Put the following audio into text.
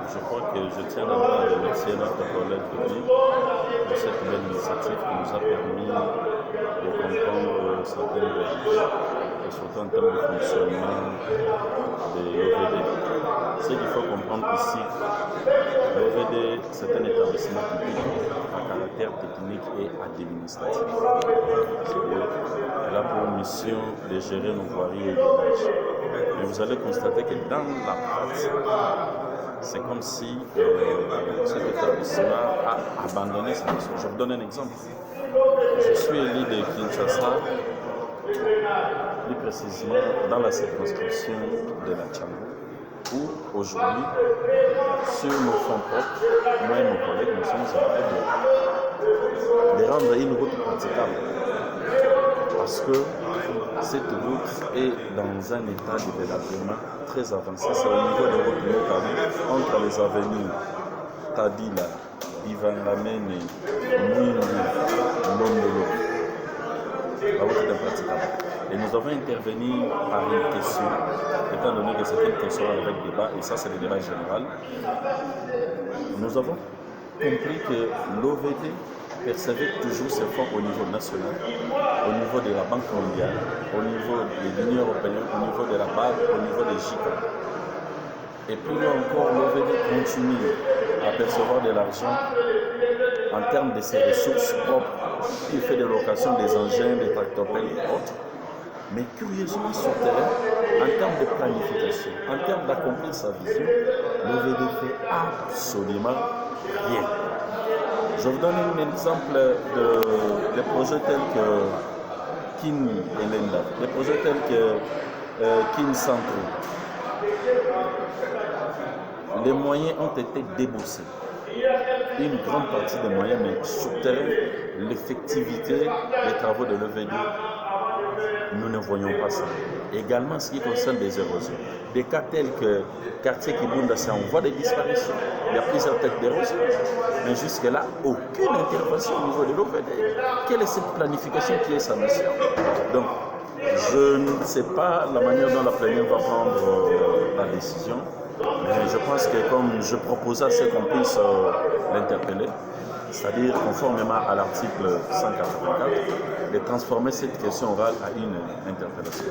Je crois que je tiens d'abord à remercier notre collègue de cette belle initiative qui nous a permis de comprendre certaines vérités, et surtout en termes de fonctionnement de l'OVD. Ce qu'il faut comprendre ici, l'OVD, c'est un établissement public à caractère technique et administratif. Elle a pour mission de gérer nos voiries et villages. Mais vous allez constater que dans la pratique, c'est comme si cet établissement a abandonné sa mission. Je vous donne un exemple. Je suis élu de Kinshasa, plus précisément dans la circonscription de la Tchangou, où aujourd'hui, sur nos fonds propres, moi et mon collègue, nous sommes en train de rendre une route praticable. Parce que cette route est dans un état de délabrement très avancé. C'est au niveau des routes locales, entre les avenues Tadila, Ivangamene, Mwingu, Londolo. La route est impraticable. Et nous avons intervenu par une question, étant donné que c'est une question avec débat, et ça c'est le débat général. Nous avons compris que l'OVD percevait toujours ses fonds au niveau national, au niveau de la Banque mondiale, au niveau de l'Union européenne, au niveau de la BAD, au niveau des JICA. Et puis là encore, l'OVD continue à percevoir de l'argent en termes de ses ressources propres. Il fait des locations des engins, des tractopelles et autres. Mais curieusement sur terrain, en termes de planification, en termes d'accomplir sa vision, l'OVD fait absolument rien. Je vous donne un exemple de projets tels que Kin Elenda, des projets tels que Kin Centro. Les moyens ont été déboursés. Une grande partie des moyens, mais sur terrain, l'effectivité des travaux de l'OVD, nous ne voyons pas ça. Également, ce qui concerne des érosions. Des cas tels que quartier Kibunda, c'est en voie de disparition. Il y a plusieurs têtes d'érosion. Mais jusque-là, aucune intervention au niveau de l'OVD. Quelle est cette planification qui est sa mission? Donc, je ne sais pas la manière dont la plénière va prendre la décision. Mais je pense que comme je proposais à ce qu'on puisse l'interpeller, c'est-à-dire conformément à l'article 184, de transformer cette question orale à une interpellation.